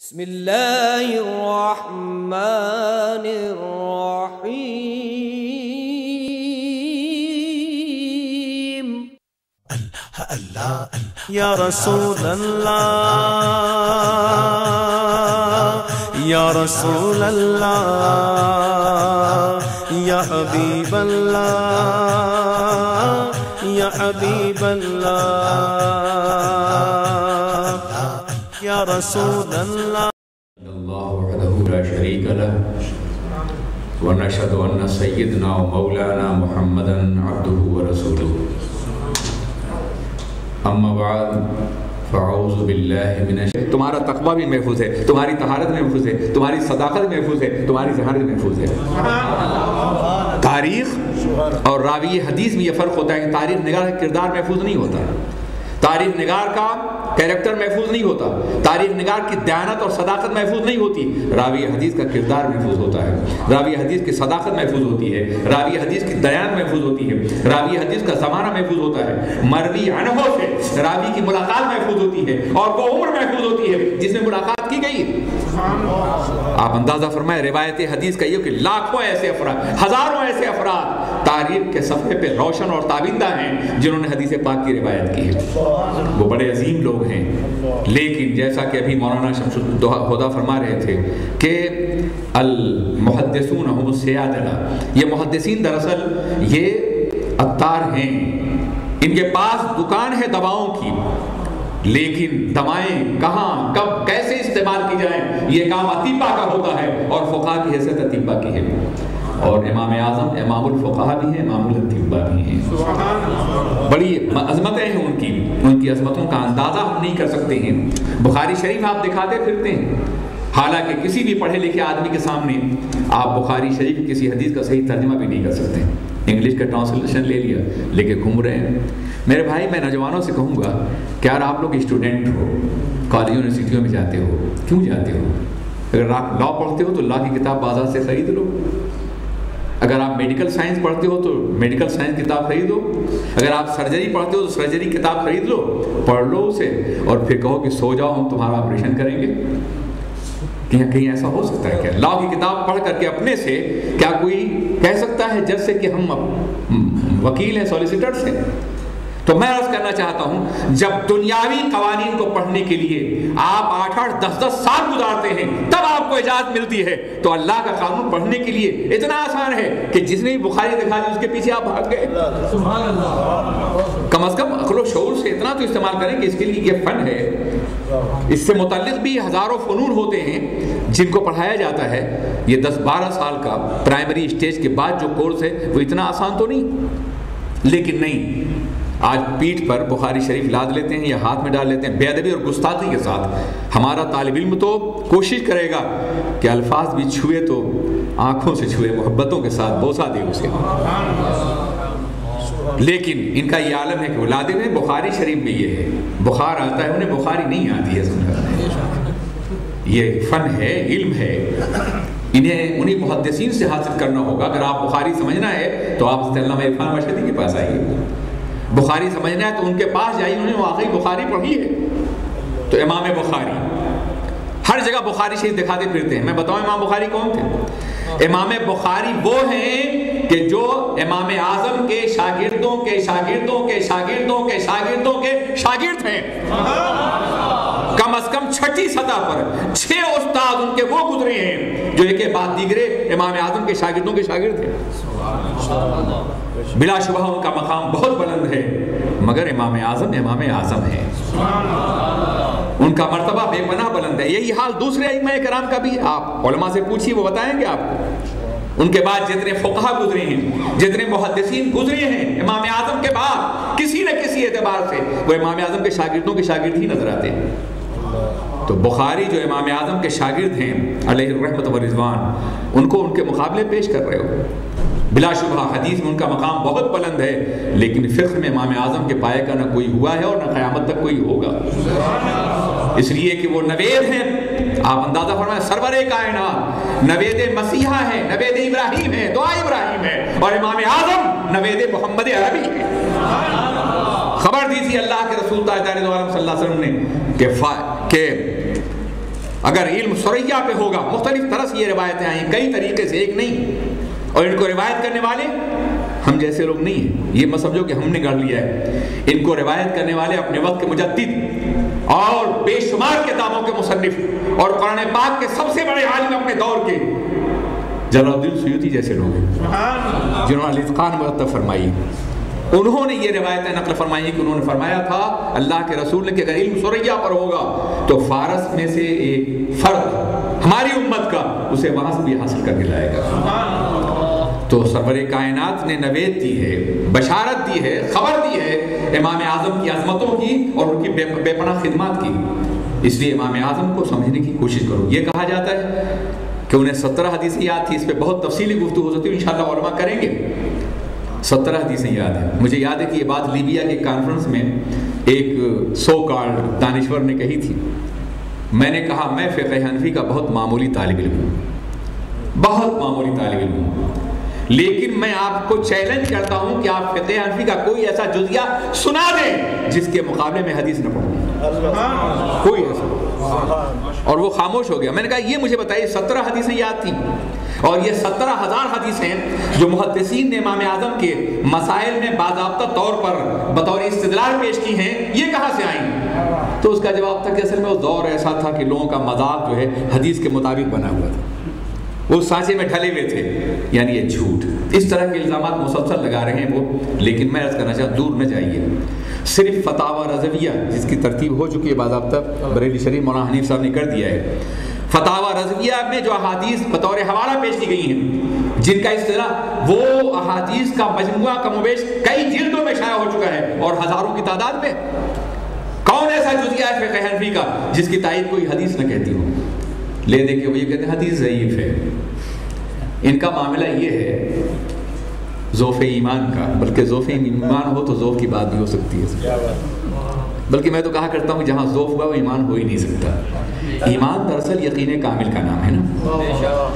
بسم اللہ الرحمن الرحیم اللہ اللہ یا رسول اللہ یا رسول اللہ یا حبیب اللہ یا حبیب اللہ یا رسول اللہ اللہ وحدہ لا شریک لہ ونشہد ان سیدنا و مولانا محمدا عبدہ ورسولہ اما بعد فاعوذ باللہ من الشیطان تمہارا تقوی بھی محفوظ ہے، تمہاری طہارت محفوظ ہے، تمہاری صداقت محفوظ ہے، تمہاری ذہانت محفوظ ہے۔ تاریخ اور راوی حدیث میں یہ فرق ہوتا ہے کہ تاریخ نگار کا کردار محفوظ نہیں ہوتا، تاریخ نگار کا کیریکٹر محفوظ نہیں ہوتا، تاریخ نگار کی دیانت اور صداقت محفوظ نہیں ہوتی، راوی حدیث کا کردار محفوظ ہوتا ہے، راوی حدیث کی صداقت محفوظ ہوتی ہے، راوی حدیث کی دیانت محفوظ ہوتی ہے، راوی حدیث کا زمانہ محفوظ ہوتا ہے، مروی عنہ سے راوی کی ملاقات محفوظ ہوتی ہے اور وہ عمر محفوظ ہوتی ہے جس میں ملاقات کی گئی۔ آپ اندازہ فرمائے روایت حدیث کا یہ کہ لاکھوں ایسے افراد، ہزاروں ایسے افراد تاریخ کے صفحے پہ روشن اور تابندہ ہیں جنہوں نے حدیث پاک کی روایت کی ہے، وہ بڑے عظیم لوگ ہیں۔ لیکن جیسا کہ ابھی مولانا شمس الہدیٰ فرما رہے تھے کہ المحدثون هم السیادہ، یہ محدثین دراصل یہ عطار ہیں، ان کے پاس دکان ہے دواؤں کی، لیکن دوائیں کہاں کب کیسے استعمال کی جائیں یہ کام اطباء کا ہوتا ہے اور فقہاء کی حیثیت اطباء کی ہے، اور امام اعظم امام الفقہاء بھی ہیں، امام الاطباء بھی ہیں۔ بڑی عظمتیں ہیں ان کی عظمتوں کا اندازہ ہم نہیں کر سکتے ہیں۔ بخاری شریف آپ دکھاتے پھرتے ہیں، حالانکہ کسی بھی پڑھے لکھے آدمی کے سامنے آپ بخاری شریف کسی حدیث کا صحیح ترجمہ بھی نہیں کر سکتے، انگلش کا ٹرانسلیشن لے لیا لے کے گھوم رہے ہیں۔ میرے بھائی میں نوجوانوں سے کہوں گا کہ یار آپ لوگ اسٹوڈنٹ ہو، کالج یونیورسٹیوں میں جاتے ہو، کیوں جاتے ہو؟ اگر آپ لا پڑھتے ہو تو لا کی کتاب بازار سے خرید لو، اگر آپ میڈیکل سائنس پڑھتے ہو تو میڈیکل سائنس کتاب خرید لو، اگر آپ سرجری پڑھتے ہو تو سرجری کتاب خرید لو، پڑھ لو اسے اور پھر کہو کہ سو جاؤ ہم تمہارا آپریشن کریں گے۔ کہیں ایسا ہو سکتا ہے کیا؟ لا کی کتاب پڑھ کر کے اپنے سے کیا کوئی کہہ سکتا ہے جج سے کہ ہم وکیل ہیں، سولیسیٹرز ہیں؟ تو میں عرض کرنا چاہتا ہوں جب دنیاوی قوانین کو پڑھنے کے لیے آپ 8-8 10-10 سال گزارتے ہیں تب آپ کو اجازت ملتی ہے، تو اللہ کا قانون پڑھنے کے لیے اتنا آسان ہے کہ جس نے بخاری دکھا دی اس کے پیچھے آپ بھاگ گئے۔ سبحان اللہ۔ کم از کم عقل و شعور سے اتنا تو استعمال کریں کہ اس کے لیے یہ فن ہے، اس سے متعلق بھی ہزاروں فنون ہوتے ہیں جن کو پڑھایا جاتا ہے۔ یہ 10-12 سال کا پرائمری اسٹیج کے بعد جو کورس ہے وہ اتنا آسان تو نہیں، لیکن نہیں، آج پیٹھ پر بخاری شریف لاد لیتے ہیں یا ہاتھ میں ڈال لیتے ہیں بے ادبی اور گستاخی کے ساتھ۔ ہمارا طالب علم تو کوشش کرے گا کہ الفاظ بھی چھوئے تو آنکھوں سے چھوئے، محبتوں کے ساتھ بوسہ دے اسے، لیکن ان کا یہ عالم ہے کہ وہ لادے میں بخاری شریف میں یہ ہے، بخار آتا ہے انہیں بخاری نہیں آتی ہے، یہ فن ہے، علم ہے، انہیں محدثین سے حاصل کرنا ہوگا۔ اگر آپ بخاری سمجھنا ہے تو آپ علامہ عرفان مشہدی کے پاس آئیے، بخاری سمجھنا ہے تو ان کے پاس جائیے، انہوں نے واقعی بخاری پڑھی ہے۔ تو امام بخاری ہر جگہ بخاری شریف دکھاتے پھرتے ہیں۔ میں بتاؤں امام بخاری کون تھے؟ امام بخاری وہ ہیں کہ جو امام اعظم کے شاگردوں کے شاگردوں کے شاگردوں کے شاگردوں کے شاگرد ہیں، کم از کم 6ٹھی سطح پر 6 استاد ان کے وہ گزرے ہیں جو ایک کے بعد دیگرے امام اعظم کے شاگردوں کے شاگرد ہیں۔ بلا شبہ ان کا مقام بہت بلند ہے، مگر امام اعظم ہے، ان کا مرتبہ بے پناہ بلند ہے۔ یہی حال دوسرے ائمہ کرام کا بھی ہے، آپ علماء سے پوچھیے وہ بتائیں گے آپ کو۔ ان کے بعد جتنے فقہا گزرے ہیں، جتنے محدثین گزرے ہیں امام اعظم کے بعد، کسی نہ کسی اعتبار سے وہ امام اعظم کے شاگردوں کے شاگرد ہی نظر آتے ہیں۔ تو بخاری جو امام اعظم کے شاگرد ہیں علیہ الرحمت و رضوان، ان کو ان کے مقابلے پیش کر رہے ہو۔ بلا شبہ حدیث میں ان کا مقام بہت بلند ہے، لیکن فقہ میں امام اعظم کے پائے کا نہ کوئی ہوا ہے اور نہ قیامت تک کوئی ہوگا، اس لیے کہ وہ نوید ہیں۔ آپ اندازہ فرمائیں، سرور کائنات نوید مسیحا ہے، نوید ابراہیم ہے، دعا ابراہیم ہے، اور امام اعظم نوید محمد عربی ہے۔ خبر دی تھی اللہ کے رسول تاجدار دو عالم صلی اللہ علیہ وسلم نے کہ اگر علم ثریا پہ ہوگا، مختلف طرح سے یہ روایتیں آئیں، کئی طریقے سے، ایک نہیں، اور ان کو روایت کرنے والے ہم جیسے لوگ نہیں ہیں، یہ مت سمجھو کہ ہم نے گڑھ لیا ہے، ان کو روایت کرنے والے اپنے وقت کے مجدد اور بے شمار کتابوں کے مصنف اور قرآن پاک کے سب سے بڑے عالم اپنے دور کے جلال الدین سیوطی جیسے لوگ ہیں، جنہوں نے الاتقان مرتب فرمائی. انہوں نے یہ روایتیں نقل فرمائی کہ انہوں نے فرمایا تھا اللہ کے رسول نے کہ اگر علم ثریا پر ہوگا تو فارس میں سے ایک فرد ہماری امت کا اسے وہاں سے بھی حاصل کر کے لائے گا. تو سرور کائنات نے نوید دی ہے، بشارت دی ہے، خبر دی ہے امام اعظم کی عظمتوں کی اور ان کی بے پناہ خدمات کی. اس لیے امام اعظم کو سمجھنے کی کوشش کرو. یہ کہا جاتا ہے کہ انہیں 17 حدیثیں یاد تھی، اس پہ بہت تفصیلی گفتگو ہو سکتی ہے، انشاءاللہ علماء کریں گے. 17 حدیثیں یاد ہیں. مجھے یاد ہے کہ یہ بات لیبیا کے کانفرنس میں ایک سو کالڈ دانشور نے کہی تھی. میں نے کہا میں فقہ حنفی کا بہت معمولی طالب علم ہوں، بہت معمولی طالب علم ہوں، لیکن میں آپ کو چیلنج کرتا ہوں کہ آپ فقہ حنفی کا کوئی ایسا جزیہ سنا دیں جس کے مقابلے میں حدیث نہ پڑھوں، کوئی ایسا. اور وہ خاموش ہو گیا. میں نے کہا یہ مجھے بتائیے 17 حدیثیں یاد تھیں، اور یہ 17,000 حدیثیں جو محدثین نے امام اعظم کے مسائل میں باضابطہ طور پر بطور استدلال پیش کی ہیں، یہ کہاں سے آئیں؟ تو اس کا جواب تھا کہ اصل میں وہ دور ایسا تھا کہ لوگوں کا مذاق جو ہے حدیث کے مطابق بنا ہوا تھا، وہ سانچے میں ڈھلے ہوئے تھے. یعنی یہ جھوٹ، اس طرح کے الزامات مسلسل لگا رہے ہیں وہ. لیکن میں عرض کرنا چاہتا دور نہ جائیے. صرف فتاوی رضویہ جس کی ترتیب ہو چکی ہے باضابطہ، بریلی شریف مولانا حنیف صاحب نے کر دیا ہے. فتاوی رضویہ میں جو احادیث بطور حوالہ پیش کی گئی ہیں، جن کا اصطلاح وہ احادیث کا مجموعہ کم و بیش کئی جلدوں میں شائع ہو چکا ہے اور ہزاروں کی تعداد میں. کون ایسا جزیہ ہے فقہ حنفی کا جس کی تائید کوئی حدیث نہ کہتی ہو؟ لے دے کے وہ یہ کہتے ہیں حدیث ضعیف ہے. ان کا معاملہ یہ ہے ذوف ایمان کا، بلکہ ذوف ایمان ہو تو ذوف کی بات بھی ہو سکتی ہے، بلکہ میں تو کہا کرتا ہوں جہاں ذوف ہوا وہ ایمان ہو ہی نہیں سکتا. ایمان دراصل یقین کامل کا نام ہے نا،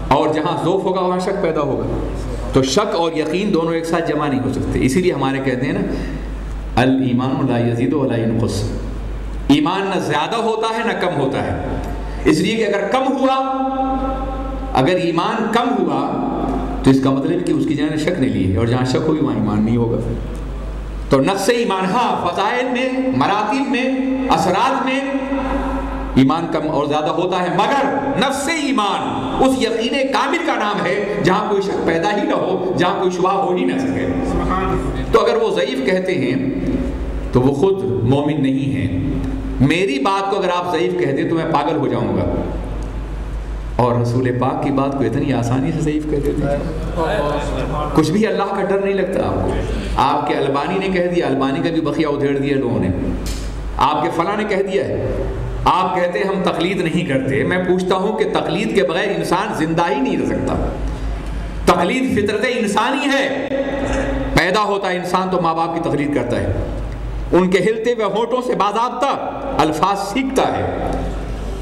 اور جہاں ذوف ہوگا وہاں شک پیدا ہوگا. تو شک اور یقین دونوں ایک ساتھ جمع نہیں ہو سکتے. اسی لیے ہمارے کہتے ہیں نا الایمان لا یزید ولا ینقص، ایمان نہ زیادہ ہوتا ہے نہ کم ہوتا ہے. اس لیے کہ اگر کم ہوا، اگر ایمان کم ہوا تو اس کا مطلب کہ اس کی جگہ شک نہیں لی ہے، اور جہاں شک ہوگی وہاں ایمان نہیں ہوگا. تو نقص ایمان ہاں فضائل میں، مراتب میں، اثرات میں ایمان کم اور زیادہ ہوتا ہے، مگر نفس ایمان اس یقین کامل کا نام ہے جہاں کوئی شک پیدا ہی نہ ہو، جہاں کوئی شبہ ہو ہی نہ سکے. تو اگر وہ ضعیف کہتے ہیں تو وہ خود مومن نہیں ہیں. میری بات کو اگر آپ ضعیف کہتے تو میں پاگل ہو جاؤں گا، اور رسول پاک کی بات کو اتنی آسانی سے ضعیف کہہ دیتے ہیں. کچھ بھی اللہ کا ڈر نہیں لگتا آپ کو. آپ کے البانی نے کہہ دیا، البانی کا بھی بخیہ ادھیڑ دیا لوگوں نے. آپ کے فلاں نے کہہ دیا ہے. آپ کہتے ہیں ہم تقلید نہیں کرتے. میں پوچھتا ہوں کہ تقلید کے بغیر انسان زندہ ہی نہیں رہ سکتا. تقلید فطرت انسانی ہے. پیدا ہوتا ہے انسان تو ماں باپ کی تقلید کرتا ہے، ان کے ہلتے ہوئے ہونٹوں سے باضابطہ الفاظ سیکھتا ہے،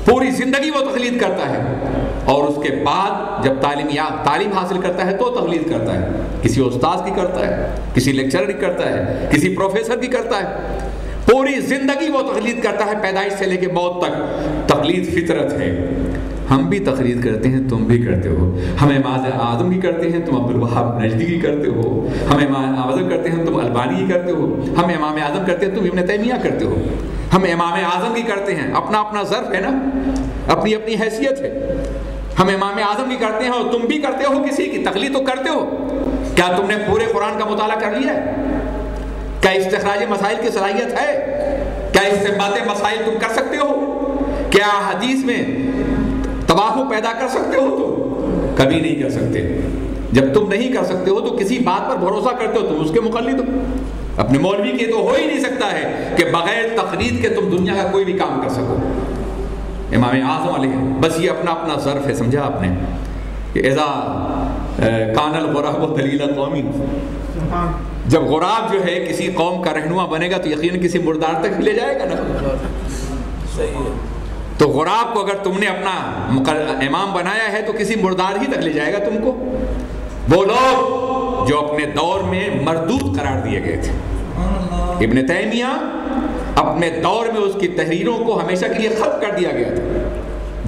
پوری زندگی وہ تقلید کرتا ہے، اور اس کے بعد جب تعلیم حاصل کرتا ہے تو تقلید کرتا ہے. کسی استاذ کی کرتا ہے، کسی لیکچرر کی کرتا ہے، کسی پروفیسر کی کرتا ہے. پوری زندگی وہ تقلید کرتا ہے، پیدائش سے لے کے موت تک. تقلید فطرت ہے. ہم بھی تقلید کرتے ہیں، تم بھی کرتے ہو. ہم امام اعظم کی کرتے ہیں، تم عبدالوہاب نجدی کی کرتے ہو. ہم امام اعظم کرتے ہیں، تم البانی کی کرتے ہو. ہم امام اعظم کرتے ہیں، تم ابن تیمیہ کرتے ہو. ہم امام اعظم کی کرتے ہیں، اپنا اپنا ظرف ہے نا، اپنی اپنی حیثیت ہے. ہم امام اعظم کی کرتے ہیں اور تم بھی کرتے ہو. کسی کی تقلید تو کرتے ہو. کیا تم نے پورے قرآن کا مطالعہ کر لیا ہے؟ کیا استخراج مسائل کی صلاحیت ہے؟ کیا استنباط مسائل تم کر سکتے ہو؟ کیا حدیث میں تباہو پیدا کر سکتے ہو؟ تو کبھی نہیں کر سکتے. جب تم نہیں کر سکتے ہو تو کسی بات پر بھروسہ کرتے ہو تم اس کے مقلد ہو. اپنے مولوی کے تو ہو ہی نہیں سکتا ہے کہ بغیر تقلید کے تم دنیا کا کوئی بھی کام کر سکو. امام اعظم علیہ بس یہ اپنا اپنا ظرف ہے. سمجھا آپ نے کہ اذا کان الغراب دلیل قومی، جب غراب جو ہے کسی قوم کا رہنما بنے گا تو یقیناً کسی مردار تک لے جائے گا نا. تو غراب کو اگر تم نے اپنا امام بنایا ہے تو کسی مردار ہی تک لے جائے گا تم کو. وہ لوگ جو اپنے دور میں مردود قرار دیے گئے تھے. ابن تیمیہ اپنے دور میں اس کی تحریروں کو ہمیشہ کے لیے ختم کر دیا گیا تھا.